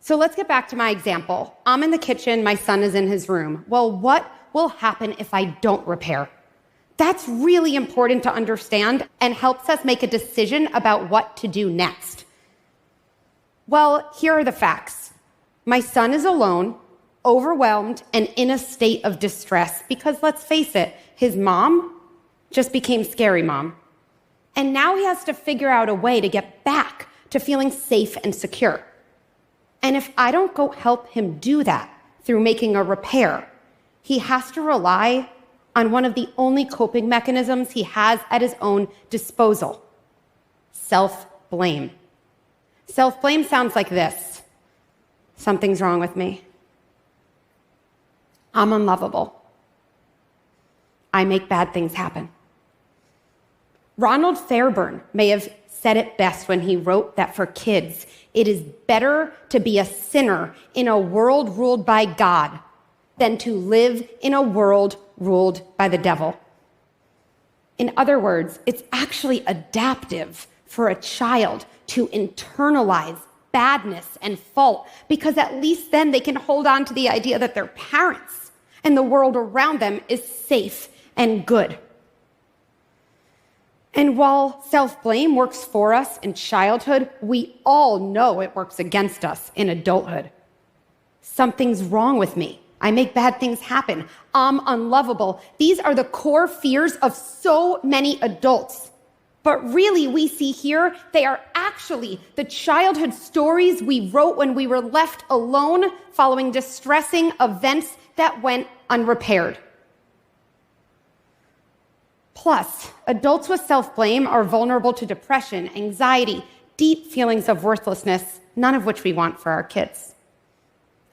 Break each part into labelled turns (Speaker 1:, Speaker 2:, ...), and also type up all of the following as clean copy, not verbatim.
Speaker 1: So let's get back to my example. I'm in the kitchen, my son is in his room. Well, what will happen if I don't repair? That's really important to understand and helps us make a decision about what to do next. Well, here are the facts. My son is alone, overwhelmed, and in a state of distress because, let's face it, his mom just became scary mom. And now he has to figure out a way to get back to feeling safe and secure. And if I don't go help him do that through making a repair, he has to rely on one of the only coping mechanisms he has at his own disposal: self-blame. Self-blame sounds like this: something's wrong with me. I'm unlovable. I make bad things happen. Ronald Fairbairn may have said it best when he wrote that for kids, it is better to be a sinner in a world ruled by God than to live in a world ruled by the devil. In other words, it's actually adaptive for a child to internalize badness and fault, because at least then they can hold on to the idea that their parents and the world around them is safe and good. And while self-blame works for us in childhood, we all know it works against us in adulthood. Something's wrong with me. I make bad things happen. I'm unlovable. These are the core fears of so many adults. But really, we see here, they are actually the childhood stories we wrote when we were left alone following distressing events that went unrepaired. Plus, adults with self-blame are vulnerable to depression, anxiety, deep feelings of worthlessness, none of which we want for our kids.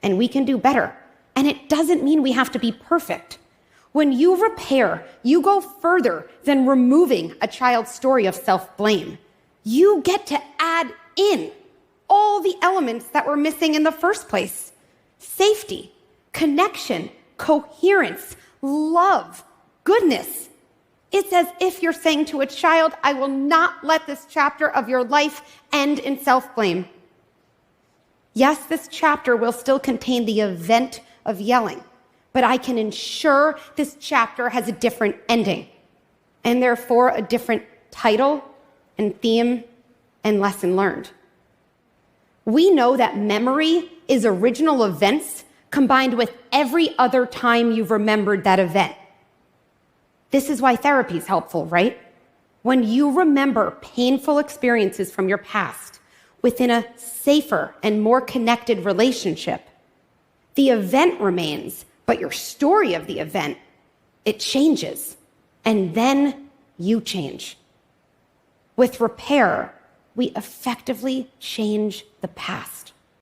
Speaker 1: And we can do better. And it doesn't mean we have to be perfect. When you repair, you go further than removing a child's story of self-blame. You get to add in all the elements that were missing in the first place: safety, connection, coherence, love, goodness. It's as if you're saying to a child, I will not let this chapter of your life end in self-blame. Yes, this chapter will still contain the event of yelling, but I can ensure this chapter has a different ending, and therefore a different title and theme and lesson learned. We know that memory is original events combined with every other time you've remembered that event. This is why therapy is helpful, right? When you remember painful experiences from your past within a safer and more connected relationship, the event remains, but your story of the event, it changes. And then you change. With repair, we effectively change the past.